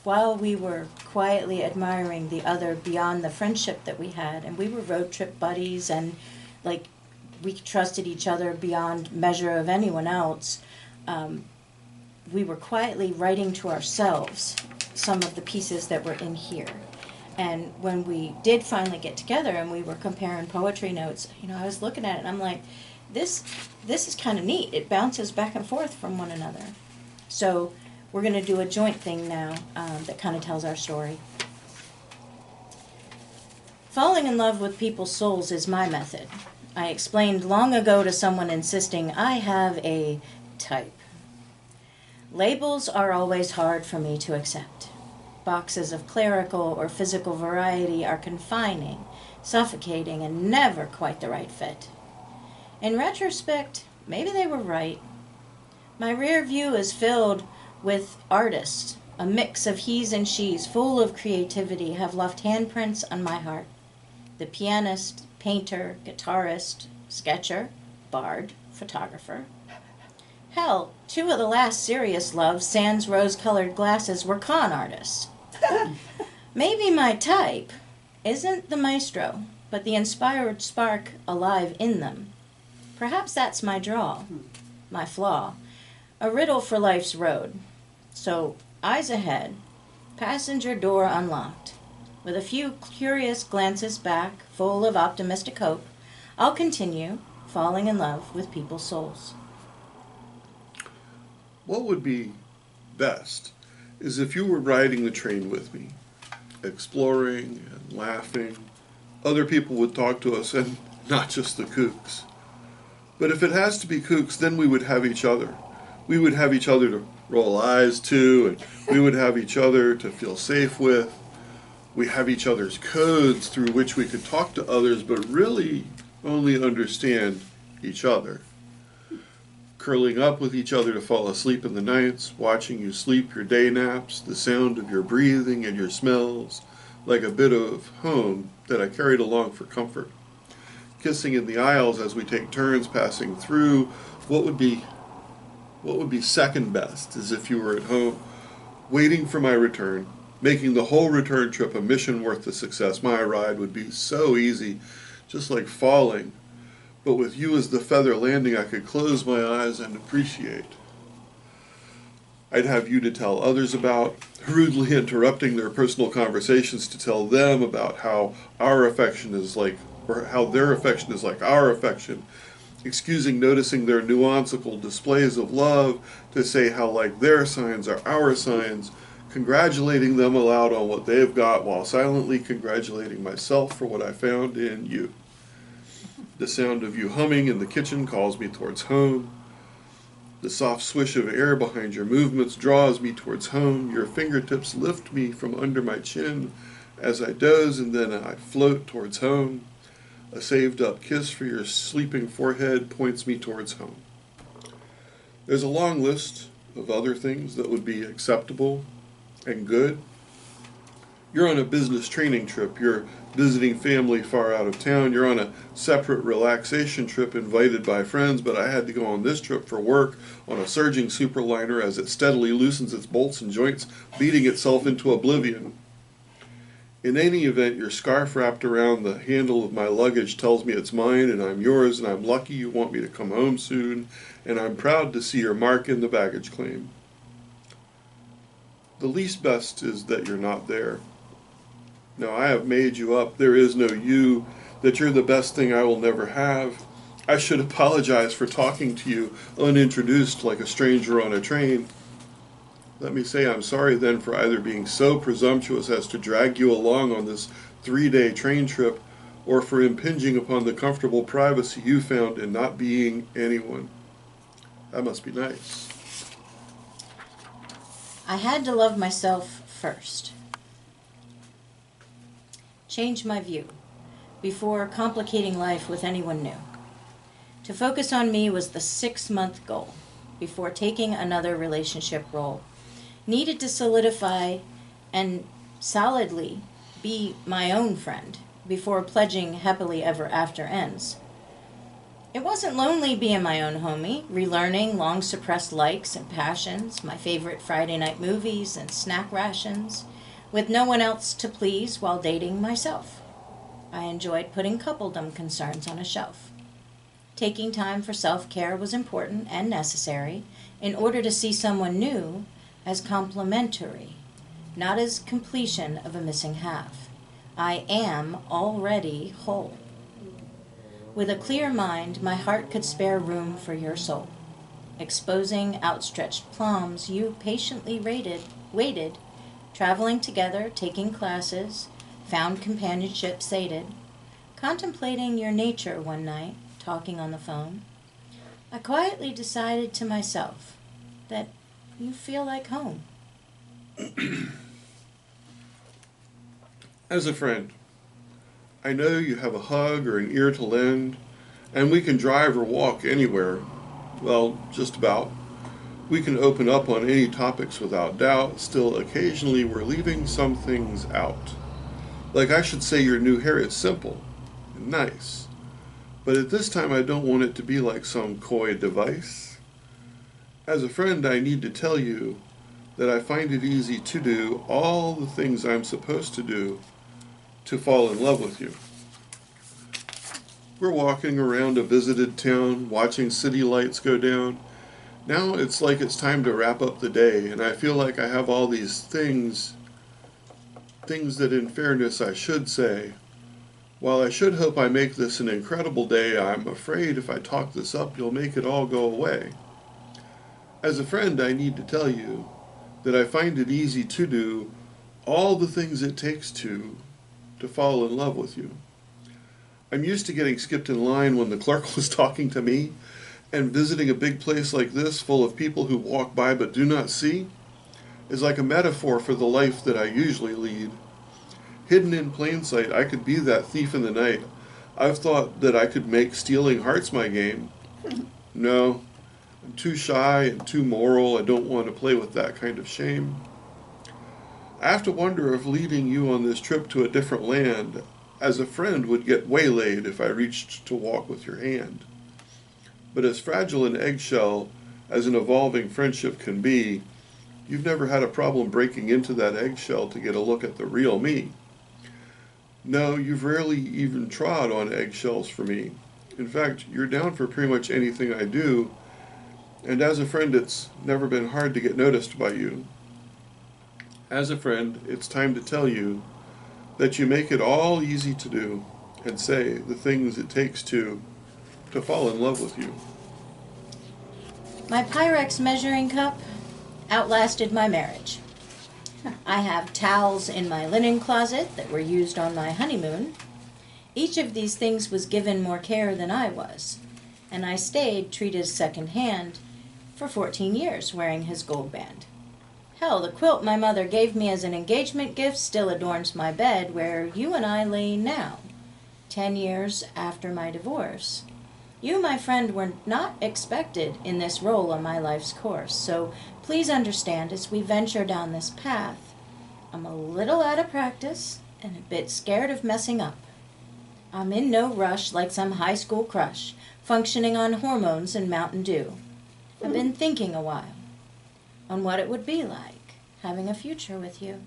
while we were quietly admiring the other beyond the friendship that we had, and we were road trip buddies, and like we trusted each other beyond measure of anyone else, we were quietly writing to ourselves some of the pieces that were in here. And when we did finally get together and we were comparing poetry notes, I was looking at it and I'm like, this is kind of neat. It bounces back and forth from one another. So we're going to do a joint thing now that kind of tells our story. Falling in love with people's souls is my method. I explained long ago to someone insisting I have a type. Labels are always hard for me to accept. Boxes of clerical or physical variety are confining, suffocating, and never quite the right fit. In retrospect, maybe they were right. My rear view is filled with artists. A mix of he's and she's full of creativity have left handprints on my heart. The pianist, painter, guitarist, sketcher, bard, photographer. Hell, 2 of the last serious loves, sans rose-colored glasses, were con artists. Maybe my type isn't the maestro, but the inspired spark alive in them. Perhaps that's my draw, my flaw, a riddle for life's road. So, eyes ahead, passenger door unlocked. With a few curious glances back, full of optimistic hope, I'll continue falling in love with people's souls. What would be best is if you were riding the train with me, exploring and laughing. Other people would talk to us, and not just the kooks. But if it has to be kooks, then we would have each other. We would have each other to roll eyes to, and we would have each other to feel safe with. We have each other's codes through which we could talk to others, but really only understand each other. Curling up with each other to fall asleep in the nights, watching you sleep your day naps, the sound of your breathing and your smells, like a bit of home that I carried along for comfort. Kissing in the aisles as we take turns passing through. What would be second best is if you were at home, waiting for my return, making the whole return trip a mission worth the success. My ride would be so easy, just like falling. But with you as the feather landing, I could close my eyes and appreciate. I'd have you to tell others about, rudely interrupting their personal conversations to tell them about how our affection is like, or how their affection is like our affection, excusing noticing their nuancical displays of love to say how like their signs are our signs, congratulating them aloud on what they've got while silently congratulating myself for what I found in you. The sound of you humming in the kitchen calls me towards home. The soft swish of air behind your movements draws me towards home. Your fingertips lift me from under my chin as I doze, and then I float towards home. A saved-up kiss for your sleeping forehead points me towards home. There's a long list of other things that would be acceptable and good. You're on a business training trip. You're visiting family far out of town. You're on a separate relaxation trip invited by friends, but I had to go on this trip for work on a surging superliner as it steadily loosens its bolts and joints, beating itself into oblivion. In any event, your scarf wrapped around the handle of my luggage tells me it's mine and I'm yours, and I'm lucky you want me to come home soon, and I'm proud to see your mark in the baggage claim. The least best is that you're not there. Now, I have made you up. There is no you, that you're the best thing I will never have. I should apologize for talking to you unintroduced like a stranger on a train. Let me say I'm sorry then for either being so presumptuous as to drag you along on this 3-day train trip, or for impinging upon the comfortable privacy you found in not being anyone. That must be nice. I had to love myself first. Change my view before complicating life with anyone new. To focus on me was the 6-month goal before taking another relationship role. Needed to solidify and solidly be my own friend before pledging happily ever after ends. It wasn't lonely being my own homie, relearning long suppressed likes and passions, my favorite Friday night movies and snack rations, with no one else to please while dating myself. I enjoyed putting coupledom concerns on a shelf. Taking time for self-care was important and necessary in order to see someone new as complementary, not as completion of a missing half. I am already whole. With a clear mind, my heart could spare room for your soul. Exposing outstretched palms, you patiently waited, traveling together, taking classes, found companionship sated, contemplating your nature one night, talking on the phone. I quietly decided to myself that you feel like home. As a friend, I know you have a hug or an ear to lend, and we can drive or walk anywhere. Well, just about. We can open up on any topics without doubt, still occasionally we're leaving some things out. Like I should say your new hair is simple and nice, but at this time I don't want it to be like some coy device. As a friend, I need to tell you that I find it easy to do all the things I'm supposed to do to fall in love with you. We're walking around a visited town, watching city lights go down. Now it's like it's time to wrap up the day, and I feel like I have all these things that in fairness I should say. While I should hope I make this an incredible day, I'm afraid if I talk this up, you'll make it all go away. As a friend, I need to tell you that I find it easy to do all the things it takes to fall in love with you. I'm used to getting skipped in line when the clerk was talking to me, and visiting a big place like this full of people who walk by but do not see is like a metaphor for the life that I usually lead. Hidden in plain sight, I could be that thief in the night. I've thought that I could make stealing hearts my game. No, I'm too shy and too moral. I don't want to play with that kind of shame. I have to wonder if leading you on this trip to a different land as a friend would get waylaid if I reached to walk with your hand. But as fragile an eggshell as an evolving friendship can be, you've never had a problem breaking into that eggshell to get a look at the real me. No, you've rarely even trod on eggshells for me. In fact, you're down for pretty much anything I do, and as a friend, it's never been hard to get noticed by you. As a friend, it's time to tell you that you make it all easy to do and say the things it takes to fall in love with you. My Pyrex measuring cup outlasted my marriage. I have towels in my linen closet that were used on my honeymoon. Each of these things was given more care than I was, and I stayed treated second-hand for 14 years wearing his gold band. Hell, the quilt my mother gave me as an engagement gift still adorns my bed where you and I lay now, 10 years after my divorce. You, my friend, were not expected in this role on my life's course, so please understand as we venture down this path, I'm a little out of practice and a bit scared of messing up. I'm in no rush like some high school crush, functioning on hormones and Mountain Dew. I've been thinking a while on what it would be like having a future with you.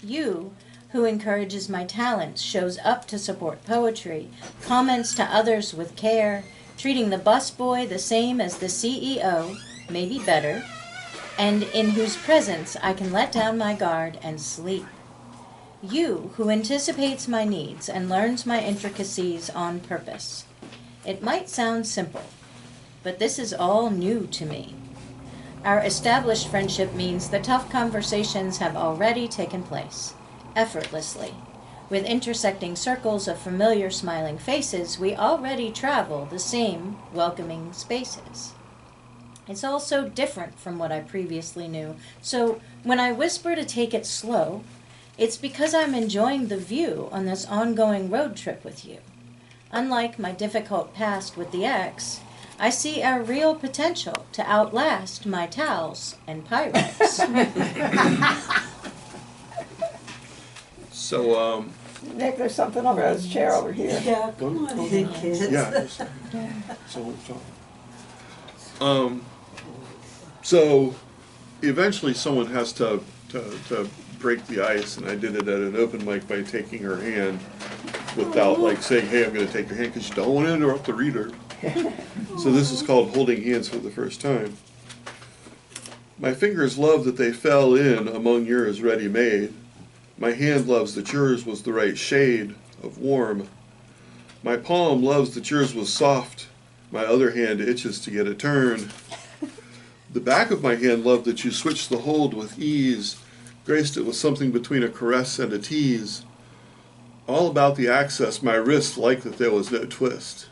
You, who encourages my talents, shows up to support poetry, comments to others with care, treating the busboy the same as the CEO, maybe better, and in whose presence I can let down my guard and sleep. You, who anticipates my needs and learns my intricacies on purpose. It might sound simple, but this is all new to me. Our established friendship means the tough conversations have already taken place, effortlessly. With intersecting circles of familiar smiling faces, we already travel the same welcoming spaces. It's all so different from what I previously knew, so when I whisper to take it slow, it's because I'm enjoying the view on this ongoing road trip with you. Unlike my difficult past with the ex, I see our real potential to outlast my towels and Pyrex. So, Nick, there's something over his chair over here. Yeah, come on, in, kids. Yeah. So eventually someone has to break the ice, and I did it at an open mic by taking her hand without like saying, hey, I'm going to take your hand, because you don't want to interrupt the reader. So this is called holding hands for the first time. My fingers love that they fell in among yours ready-made. My hand loves that yours was the right shade of warm. My palm loves that yours was soft. My other hand itches to get a turn. The back of my hand loved that you switched the hold with ease, graced it with something between a caress and a tease. All about the access, my wrist liked that there was no twist.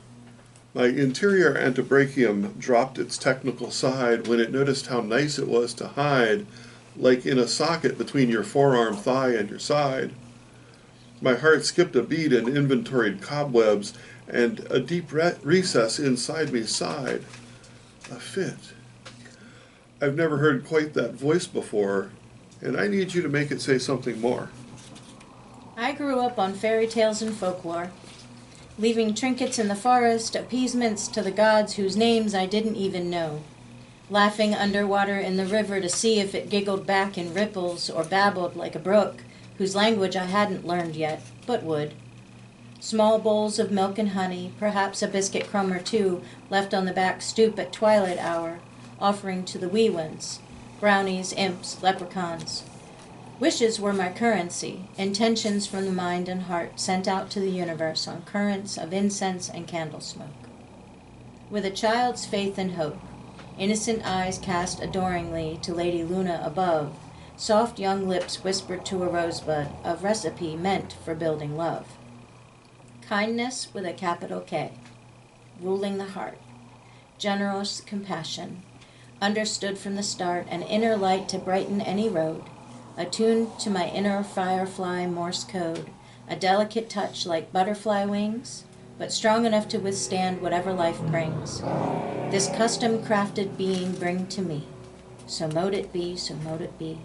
My interior antebrachium dropped its technical side when it noticed how nice it was to hide, like in a socket between your forearm thigh and your side. My heart skipped a beat and inventoried cobwebs, and a deep recess inside me sighed. A fit. I've never heard quite that voice before, and I need you to make it say something more. I grew up on fairy tales and folklore, leaving trinkets in the forest, appeasements to the gods whose names I didn't even know, laughing underwater in the river to see if it giggled back in ripples or babbled like a brook whose language I hadn't learned yet, but would. Small bowls of milk and honey, perhaps a biscuit crumb or two, left on the back stoop at twilight hour, offering to the wee ones, brownies, imps, leprechauns. Wishes were my currency, intentions from the mind and heart sent out to the universe on currents of incense and candle smoke. With a child's faith and hope, innocent eyes cast adoringly to Lady Luna above, soft young lips whispered to a rosebud of recipe meant for building love. Kindness with a capital K, ruling the heart, generous compassion, understood from the start, an inner light to brighten any road, attuned to my inner firefly Morse code, a delicate touch like butterfly wings, but strong enough to withstand whatever life brings. This custom-crafted being bring to me, so mote it be, so mote it be.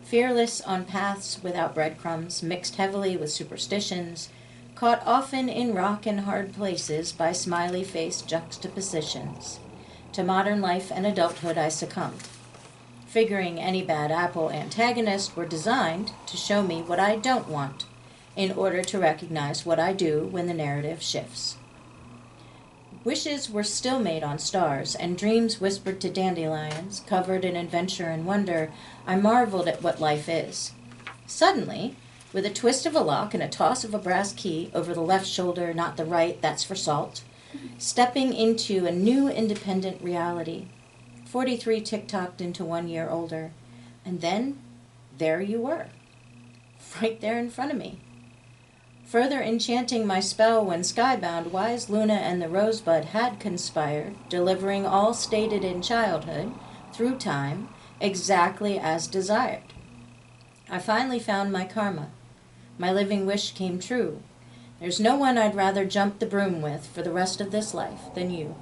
Fearless on paths without breadcrumbs, mixed heavily with superstitions, caught often in rock and hard places by smiley-faced juxtapositions. To modern life and adulthood I succumbed, figuring any bad apple antagonist were designed to show me what I don't want, in order to recognize what I do when the narrative shifts. Wishes were still made on stars, and dreams whispered to dandelions, covered in adventure and wonder. I marveled at what life is. Suddenly, with a twist of a lock and a toss of a brass key over the left shoulder, not the right, that's for salt, stepping into a new independent reality. 43 tick-tocked into 1 year older. And then, there you were, right there in front of me. Further enchanting my spell when skybound, wise Luna and the Rosebud had conspired, delivering all stated in childhood, through time, exactly as desired. I finally found my karma. My living wish came true. There's no one I'd rather jump the broom with for the rest of this life than you.